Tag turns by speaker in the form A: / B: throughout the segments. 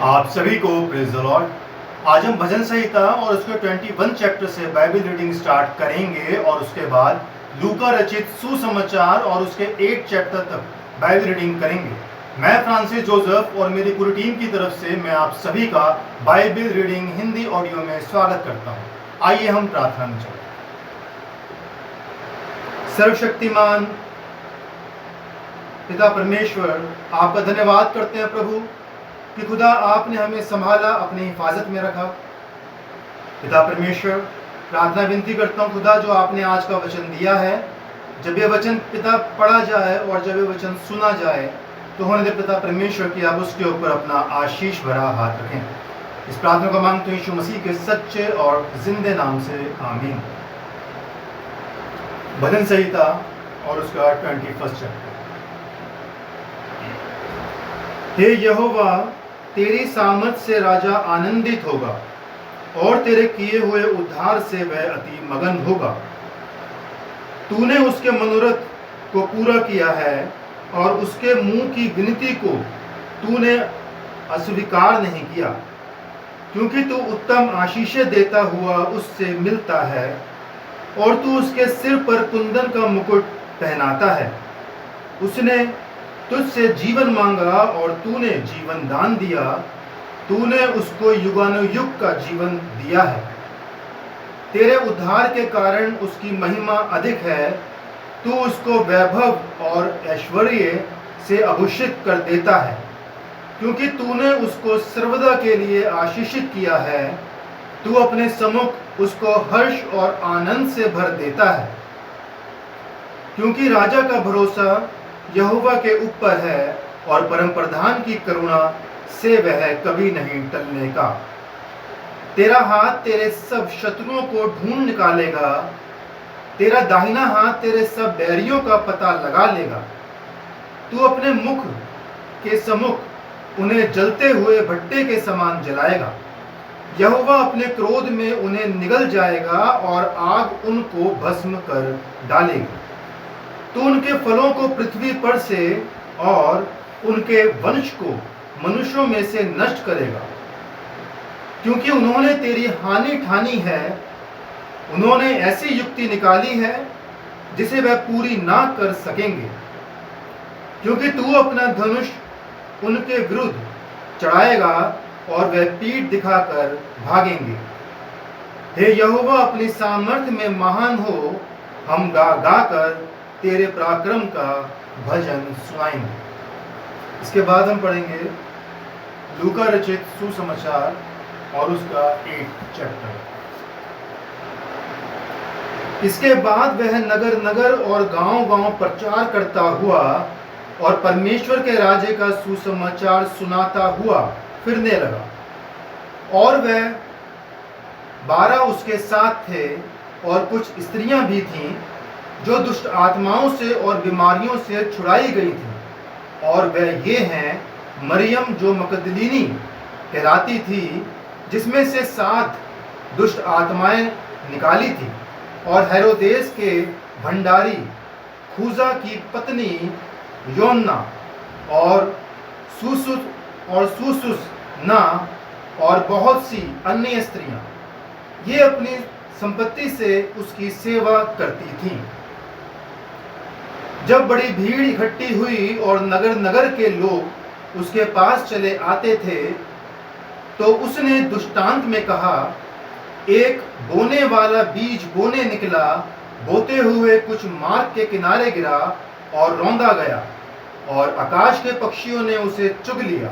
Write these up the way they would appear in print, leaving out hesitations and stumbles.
A: आप सभी को प्रेज द लॉर्ड। आज हम भजन संहिता और उसके 21 चैप्टर से बाइबल रीडिंग स्टार्ट करेंगे और उसके बाद लूका रचित सुसमाचार और उसके 8 चैप्टर तक बाइबल रीडिंग करेंगे। मैं फ्रांसिस जोसेफ और मेरी पूरी टीम की तरफ से मैं आप सभी का बाइबल रीडिंग हिंदी ऑडियो में स्वागत करता हूँ। आइए हम प्रार्थना में चलें। सर्वशक्तिमान पिता परमेश्वर, आपका धन्यवाद करते हैं प्रभु कि खुदा आपने हमें संभाला, अपनी हिफाजत में रखा। पिता परमेश्वर, प्रार्थना विनती करता हूँ खुदा, जो आपने आज का वचन दिया है, जब ये वचन पिता पढ़ा जाए और जब ये वचन सुना जाए तो होने दे पिता परमेश्वर कि आप उसके ऊपर अपना आशीष भरा हाथ रखें। इस प्रार्थना को मांगते हैं यीशु मसीह के सच्चे और जिंदे नाम से, आमीन। भजन संहिता और उसका 21 चैप्टर। हे यहोवा, तेरी सामर्थ से राजा आनंदित होगा और तेरे किए हुए उद्धार से वह अति मगन होगा। तूने उसके मनोरथ को पूरा किया है और उसके मुंह की विनती को तूने अस्वीकार नहीं किया, क्योंकि तू उत्तम आशीषें देता हुआ उससे मिलता है और तू उसके सिर पर कुंदन का मुकुट पहनाता है। उसने तुझसे जीवन मांगा और तूने जीवन दान दिया। तूने उसको युगानुयुग का जीवन दिया है। तेरे उद्धार के कारण उसकी महिमा अधिक है। तू उसको वैभव और ऐश्वर्य से अभूषित कर देता है, क्योंकि तूने उसको सर्वदा के लिए आशीषित किया है। तू अपने सम्मुख उसको हर्ष और आनंद से भर देता है, क्योंकि राजा का भरोसा यहोवा के ऊपर है और परम प्रधान की करुणा से वह कभी नहीं टलने का। तेरा हाथ तेरे सब शत्रुओं को ढूंढ निकालेगा। तेरा दाहिना हाथ तेरे सब बैरियों का पता लगा लेगा। तू अपने मुख के सम्मुख उन्हें जलते हुए भट्टे के समान जलाएगा। यहोवा अपने क्रोध में उन्हें निगल जाएगा और आग उनको भस्म कर डालेगी। तू उनके फलों को पृथ्वी पर से और उनके वंश को मनुष्यों में से नष्ट करेगा, क्योंकि उन्होंने तेरी हानि ठानी है। उन्होंने ऐसी युक्ति निकाली है जिसे वह पूरी ना कर सकेंगे, क्योंकि तू अपना धनुष उनके विरुद्ध चढ़ाएगा और वह पीठ दिखाकर भागेंगे। हे यहोवा, अपनी सामर्थ्य में महान हो। हम गा गा कर तेरे पराक्रम का भजन सुनाएंगे। इसके बाद हम पढ़ेंगे लूका रचित सुसमाचार और उसका 8 चैप्टर। इसके बाद वह नगर नगर और गांव-गांव प्रचार करता हुआ और परमेश्वर के राज्य का सुसमाचार सुनाता हुआ फिरने लगा। और वह 12 उसके साथ थे और कुछ स्त्रियां भी थीं जो दुष्ट आत्माओं से और बीमारियों से छुड़ाई गई थी। और वह ये हैं मरियम जो मगदलीनी कहलाती थी, जिसमें से 7 दुष्ट आत्माएं निकाली थी, और हेरोदेस के भंडारी खूजा की पत्नी योन्ना और सुसुसना और बहुत सी अन्य स्त्रियां, ये अपनी संपत्ति से उसकी सेवा करती थीं। जब बड़ी भीड़ इकट्ठी हुई और नगर नगर के लोग उसके पास चले आते थे, तो उसने दृष्टांत में कहा, एक बोने वाला बीज बोने निकला, बोते हुए कुछ मार्ग के किनारे गिरा और रौंदा गया, और आकाश के पक्षियों ने उसे चुग लिया।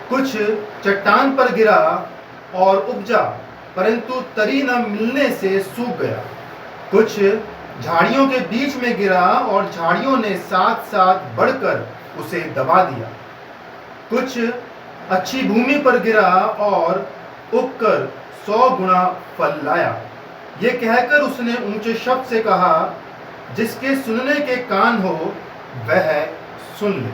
A: कुछ चट्टान पर गिरा और उपजा, परंतु तरी न मिलने से सूख गया। कुछ झाड़ियों के बीच में गिरा और झाड़ियों ने साथ साथ बढ़कर उसे दबा दिया। कुछ अच्छी भूमि पर गिरा और उगकर 100 गुना फल लाया। ये कहकर उसने ऊंचे शब्द से कहा, जिसके सुनने के कान हो वह सुन ले।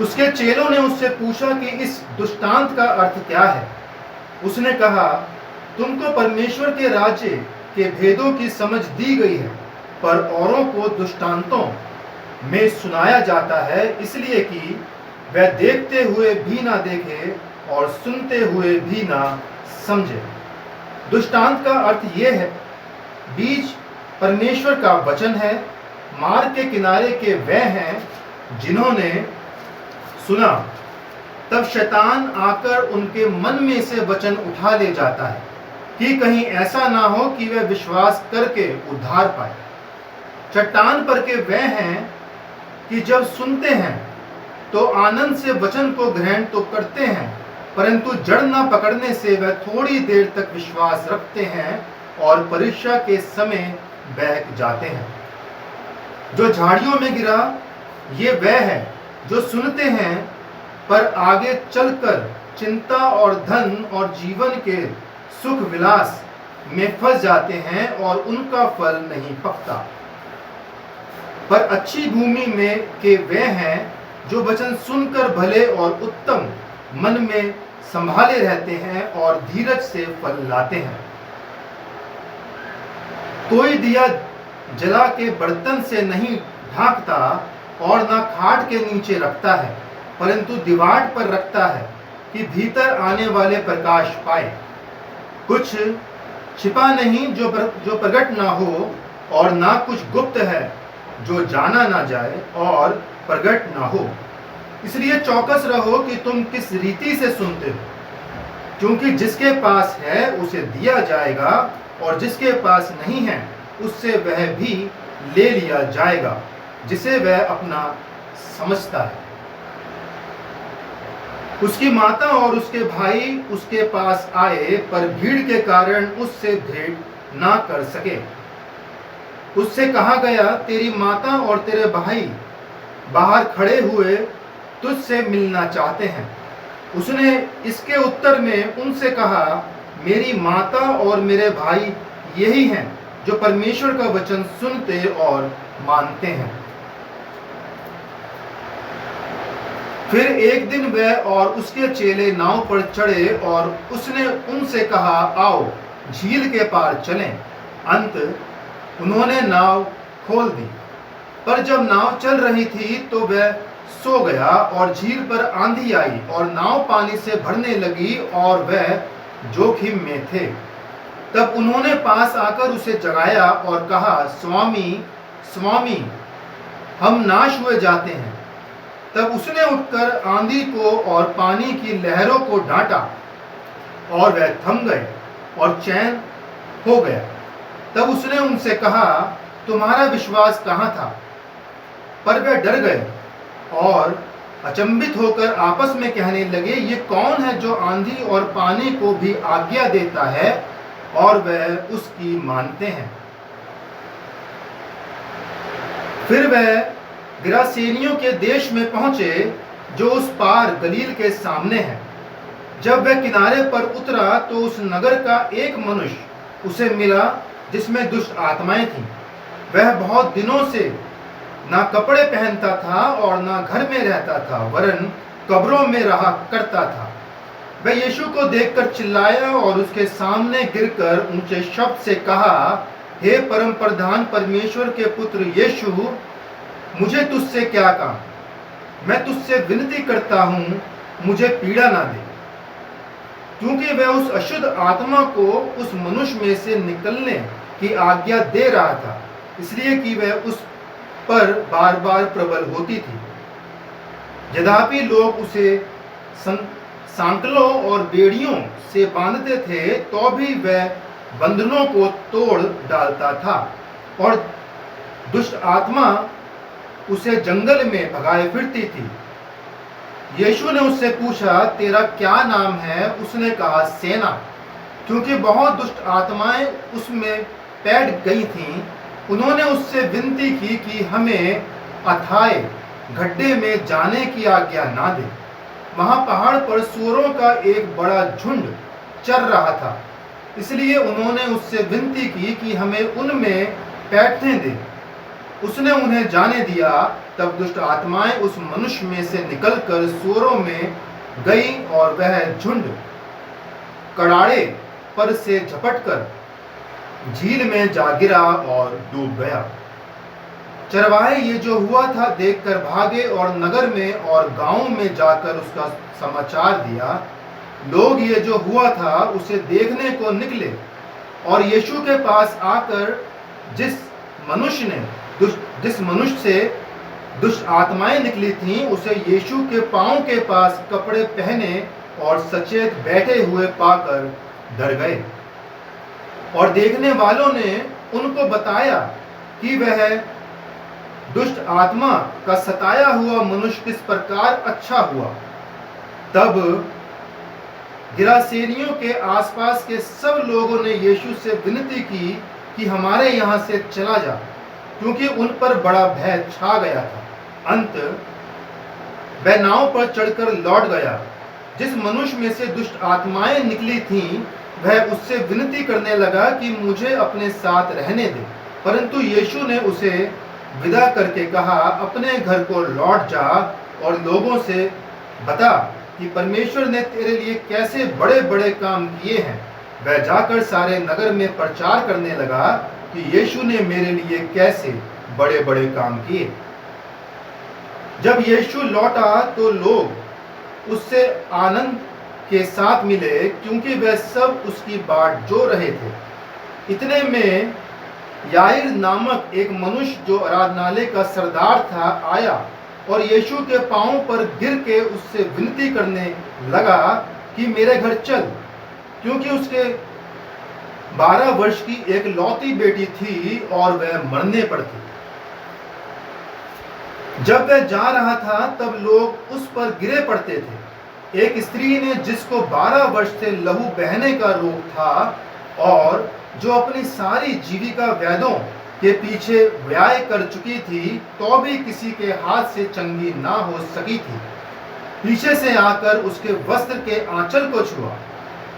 A: उसके चेलों ने उससे पूछा कि इस दृष्टांत का अर्थ क्या है। उसने कहा, तुमको परमेश्वर के राज्य के भेदों की समझ दी गई है, पर औरों को दृष्टांतों में सुनाया जाता है, इसलिए कि वह देखते हुए भी ना देखे और सुनते हुए भी ना समझे। दृष्टांत का अर्थ यह है, बीज परमेश्वर का वचन है। मार्ग के किनारे के वह हैं जिन्होंने सुना, तब शैतान आकर उनके मन में से वचन उठा ले जाता है कि कहीं ऐसा ना हो कि वे विश्वास करके उद्धार पाए। चट्टान पर के वह हैं कि जब सुनते हैं तो आनंद से वचन को ग्रहण तो करते हैं, परंतु जड़ न पकड़ने से वह थोड़ी देर तक विश्वास रखते हैं और परीक्षा के समय बहक जाते हैं। जो झाड़ियों में गिरा, ये वह है जो सुनते हैं पर आगे चलकर चिंता और धन और जीवन के सुख विलास में फंस जाते हैं और उनका फल नहीं पकता। पर अच्छी भूमि में के वे हैं जो वचन सुनकर भले और उत्तम मन में संभाले रहते हैं और धीरज से फल लाते हैं। कोई दिया जला के बर्तन से नहीं ढांकता और ना खाट के नीचे रखता है, परंतु दीवार पर रखता है कि भीतर आने वाले प्रकाश पाए। कुछ छिपा नहीं जो प्रकट ना हो, और ना कुछ गुप्त है जो जाना ना जाए और प्रकट ना हो। इसलिए चौकस रहो कि तुम किस रीति से सुनते हो, क्योंकि जिसके पास है उसे दिया जाएगा और जिसके पास नहीं है उससे वह भी ले लिया जाएगा जिसे वह अपना समझता है। उसकी माता और उसके भाई उसके पास आए, पर भीड़ के कारण उससे भेंट ना कर सके। उससे कहा गया, तेरी माता और तेरे भाई बाहर खड़े हुए तुझसे मिलना चाहते हैं। उसने इसके उत्तर में उनसे कहा, मेरी माता और मेरे भाई यही हैं जो परमेश्वर का वचन सुनते और मानते हैं। फिर एक दिन वह और उसके चेले नाव पर चढ़े और उसने उनसे कहा, आओ झील के पार चलें। अंत उन्होंने नाव खोल दी, पर जब नाव चल रही थी तो वह सो गया और झील पर आंधी आई और नाव पानी से भरने लगी और वह जोखिम में थे। तब उन्होंने पास आकर उसे जगाया और कहा, स्वामी स्वामी, हम नाश हुए जाते हैं। तब उसने उठकर आंधी को और पानी की लहरों को डांटा और वह थम गए और चैन हो गया। तब उसने उनसे कहा, तुम्हारा विश्वास कहाँ था? पर वे डर गए और अचंभित होकर आपस में कहने लगे, ये कौन है जो आंधी और पानी को भी आज्ञा देता है और वह उसकी मानते हैं। फिर वह गिरासेनियों के देश में पहुंचे जो उस पार गलील के सामने है। जब वह किनारे पर उतरा तो उस नगर का एक मनुष्य उसे मिला जिसमें दुष्ट आत्माएं थीं। वह बहुत दिनों से ना कपड़े पहनता था और ना घर में रहता था, वरन कब्रों में रहा करता था। वह यीशु को देखकर चिल्लाया और उसके सामने गिरकर ऊंचे शब्द से कहा, हे परम प्रधान परमेश्वर के पुत्र यीशु, मुझे तुझसे क्या काम? मैं तुझसे विनती करता हूँ, मुझे पीड़ा ना दे। क्योंकि वह उस अशुद्ध आत्मा को उस मनुष्य में से निकलने की आज्ञा दे रहा था, इसलिए कि वह उस पर बार बार प्रबल होती थी। यद्यपि लोग उसे सांकलों और बेड़ियों से बांधते थे, तो भी वह बंधनों को तोड़ डालता था और दुष्ट आत्मा उसे जंगल में भगाए फिरती थी। यीशु ने उससे पूछा, तेरा क्या नाम है? उसने कहा, सेना, क्योंकि बहुत दुष्ट आत्माएं उसमें पैठ गई थीं। उन्होंने उससे विनती की कि हमें अथाए गड्ढे में जाने की आज्ञा ना दे। वहां पहाड़ पर सूअरों का एक बड़ा झुंड चर रहा था, इसलिए उन्होंने उससे विनती की कि हमें उनमें बैठने दे। उसने उन्हें जाने दिया। तब दुष्ट आत्माएं उस मनुष्य में से निकलकर सूअरों में गई और वह झुंड कड़ाड़े पर से झपटकर झील में जा गिरा और डूब गया। चरवाहे ये जो हुआ था देखकर भागे और नगर में और गांव में जाकर उसका समाचार दिया। लोग ये जो हुआ था उसे देखने को निकले और यीशु के पास आकर जिस मनुष्य से दुष्ट आत्माएं निकली थीं उसे यीशु के पांव के पास कपड़े पहने और सचेत बैठे हुए पाकर डर गए। और देखने वालों ने उनको बताया कि वह दुष्ट आत्मा का सताया हुआ मनुष्य किस प्रकार अच्छा हुआ। तब गिरासेनियों के आसपास के सब लोगों ने यीशु से विनती की कि हमारे यहाँ से चला जा, क्योंकि उन पर बड़ा भय छा गया था। अंत वह नाव पर चढ़कर लौट गया। जिस मनुष्य में से दुष्ट आत्माएं निकली थीं वह उससे विनती करने लगा कि मुझे अपने साथ रहने दे, परंतु यीशु ने उसे विदा करके कहा, अपने घर को लौट जा और लोगों से बता कि परमेश्वर ने तेरे लिए कैसे बड़े बड़े काम किए हैं। वह जाकर सारे नगर में प्रचार करने लगा कि यीशु ने मेरे लिए कैसे बड़े बड़े काम किए। जब यीशु लौटा तो लोग उससे आनंद के साथ मिले, क्योंकि वह सब उसकी बाट जो रहे थे। इतने में याईर नामक एक मनुष्य जो आराधनालय का सरदार था आया और यीशु के पांव पर गिर के उससे विनती करने लगा कि मेरे घर चल, क्योंकि उसके 12 वर्ष की एक लौती बेटी थी और वह मरने पर थी। जब वह जा रहा था तब लोग उस पर गिरे पड़ते थे। एक स्त्री ने जिसको 12 वर्ष से लहू बहने का रोग था और जो अपनी सारी जीविका वैद्यों के पीछे व्यय कर चुकी थी तो भी किसी के हाथ से चंगी ना हो सकी थी, पीछे से आकर उसके वस्त्र के आंचल को छुआ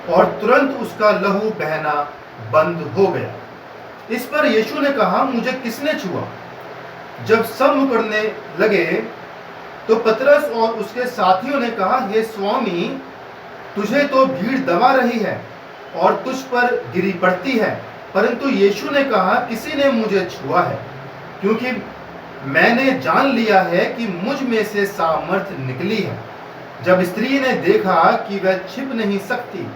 A: और तुरंत उसका लहू बहना बंद हो गया। इस पर यीशु ने कहा, मुझे किसने छुआ? जब सब मुकरने लगे तो पतरस और उसके साथियों ने कहा, हे स्वामी, तुझे तो भीड़ दबा रही है और तुझ पर गिरी पड़ती है। परंतु यीशु ने कहा, किसी ने मुझे छुआ है, क्योंकि मैंने जान लिया है कि मुझ में से सामर्थ्य निकली है। जब स्त्री ने देखा कि वह छिप नहीं सकती,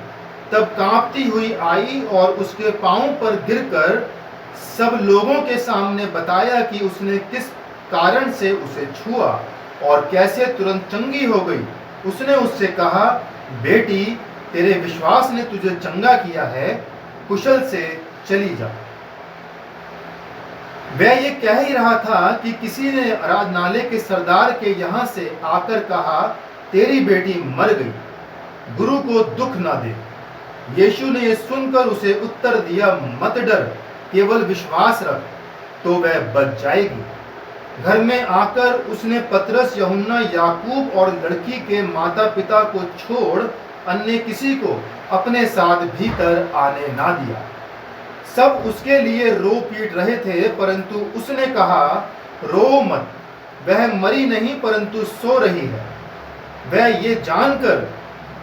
A: तब कांपती हुई आई और उसके पांव पर गिरकर सब लोगों के सामने बताया कि उसने किस कारण से उसे छुआ और कैसे तुरंत चंगी हो गई। उसने उससे कहा, बेटी, तेरे विश्वास ने तुझे चंगा किया है, कुशल से चली जा। वह ये कह ही रहा था कि किसी ने आराधनालय के सरदार के यहाँ से आकर कहा, तेरी बेटी मर गई, गुरु को दुख ना दे। यीशु ने यह सुनकर उसे उत्तर दिया, मत डर, केवल विश्वास रख तो वह बच जाएगी। घर में आकर उसने पतरस, यूहन्ना, याकूब और लड़की के माता पिता को छोड़ अन्य किसी को अपने साथ भीतर आने ना दिया। सब उसके लिए रो पीट रहे थे, परंतु उसने कहा, रो मत, वह मरी नहीं परंतु सो रही है। वह ये जानकर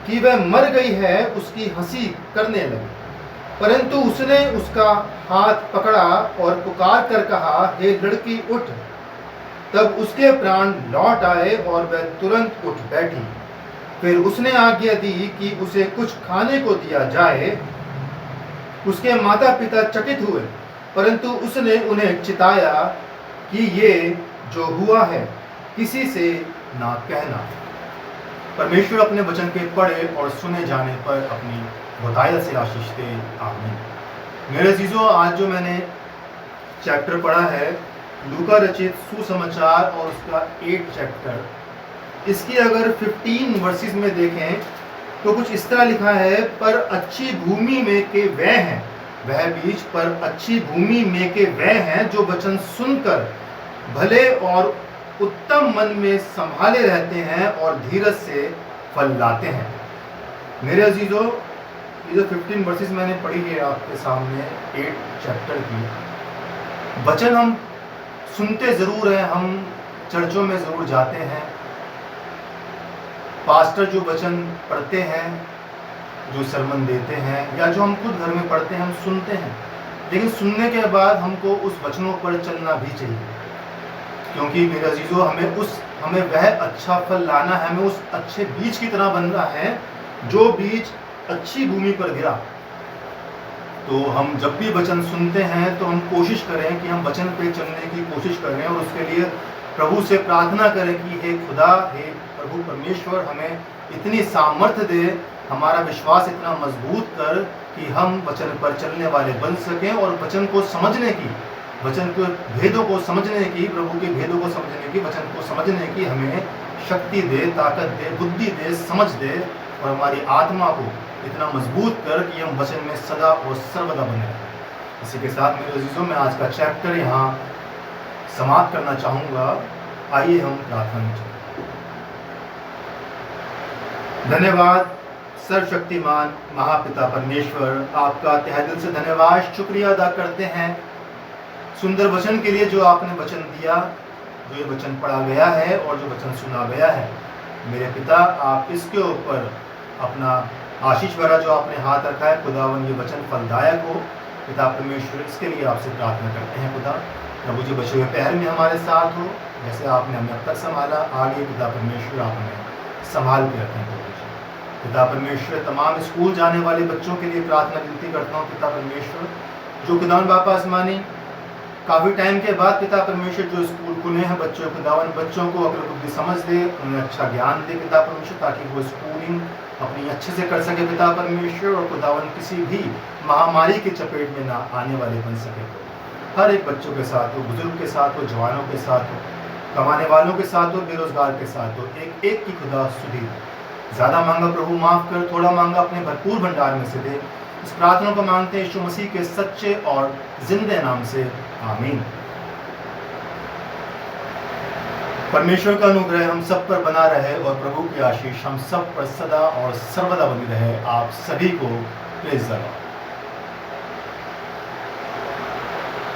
A: कि वह मर गई है उसकी हंसी करने लगी, परंतु उसने उसका हाथ पकड़ा और पुकार कर कहा, हे लड़की, उठ। तब उसके प्राण लौट आए और वह तुरंत उठ बैठी। फिर उसने आज्ञा दी कि उसे कुछ खाने को दिया जाए। उसके माता पिता चकित हुए, परंतु उसने उन्हें चिताया कि ये जो हुआ है किसी से ना कहना। परमेश्वर अपने वचन के पढ़े और सुने जाने पर अपनी बहुतायत से आशीष दे। आमीन। मेरे अजीजों, आज जो मैंने चैप्टर पढ़ा है लूका रचित सुसमाचार और उसका 8 चैप्टर, इसकी अगर 15 वर्सेस में देखें तो कुछ इस तरह लिखा है, पर अच्छी भूमि में के वह हैं, वह बीज पर अच्छी भूमि में के वह हैं जो वचन सुनकर भले और उत्तम मन में संभाले रहते हैं और धीरज से फल लाते हैं। मेरे अजीजों, ये जो 15 वर्सेस मैंने पढ़ी है आपके सामने 8 चैप्टर की, वचन हम सुनते ज़रूर हैं, हम चर्चों में ज़रूर जाते हैं, पास्टर जो वचन पढ़ते हैं, जो सरमन देते हैं, या जो हम खुद घर में पढ़ते हैं, हम सुनते हैं, लेकिन सुनने के बाद हमको उस वचनों पर चलना भी चाहिए। क्योंकि मेरे अजीजों, हमें वह अच्छा फल लाना है, हमें उस अच्छे बीज की तरह बनना है जो बीज अच्छी भूमि पर गिरा। तो हम जब भी वचन सुनते हैं तो हम कोशिश करें कि हम वचन पे चलने की कोशिश करें और उसके लिए प्रभु से प्रार्थना करें कि हे खुदा, हे प्रभु परमेश्वर, हमें इतनी सामर्थ्य दे, हमारा विश्वास इतना मजबूत कर कि हम वचन पर चलने वाले बन सकें और वचन को समझने की, वचन के भेदों को समझने की, प्रभु के भेदों को समझने की, वचन को समझने की हमें शक्ति दे, ताकत दे, बुद्धि दे, समझ दे और हमारी आत्मा को इतना मजबूत कर कि हम वचन में सदा और सर्वदा बने रहें। इसी के साथ मेरे अजीजों, मैं आज का चैप्टर यहाँ समाप्त करना चाहूँगा। आइए हम प्रार्थना में चलें। धन्यवाद सर्वशक्तिमान महापिता परमेश्वर, आपका तहे दिल से धन्यवाद शुक्रिया अदा करते हैं सुंदर वचन के लिए जो आपने वचन दिया, जो ये वचन पढ़ा गया है और जो वचन सुना गया है। मेरे पिता, आप इसके ऊपर अपना आशीष भरा जो आपने हाथ रखा है, खुदावन ये वचन फलदायक हो। पिता परमेश्वर, इसके लिए आपसे प्रार्थना करते हैं खुदा, प्रभु जी बचे हुए पैर में हमारे साथ हो, जैसे आपने हमें अब तक संभाला, आगे पिता परमेश्वर आप हमें संभाल के रखें प्रभु जी। पिता परमेश्वर, तमाम स्कूल जाने वाले बच्चों के लिए प्रार्थना विनती करता हूँ पिता परमेश्वर, जो खुदावन बापा आसमानी काफ़ी टाइम के बाद पिता परमेश्वर जो स्कूल खुले हैं, बच्चों को अकल बुद्धि समझ दे, उन्हें अच्छा ज्ञान दे पिता परमेश्वर, ताकि वो स्कूलिंग अपनी अच्छे से कर सके पिता परमेश्वर, और खुदावन किसी भी महामारी की चपेट में ना आने वाले बन सके। हर एक बच्चों के साथ हो, बुजुर्ग के साथ हो, जवानों के साथ हो, कमाने वालों के साथ हो, बेरोजगार के साथ हो, एक एक की खुदा सुधी। ज़्यादा मांगा प्रभु माफ़ कर, थोड़ा मांगा अपने भरपूर भंडार में से दे। इस प्रार्थना को मांगते हैं यीशु मसीह के सच्चे और जिंदे नाम से, आमीन। परमेश्वर का अनुग्रह हम सब पर बना रहे और प्रभु की आशीष हम सब पर सदा और सर्वदा बनी रहे। आप सभी को प्रेज़ द लॉर्ड।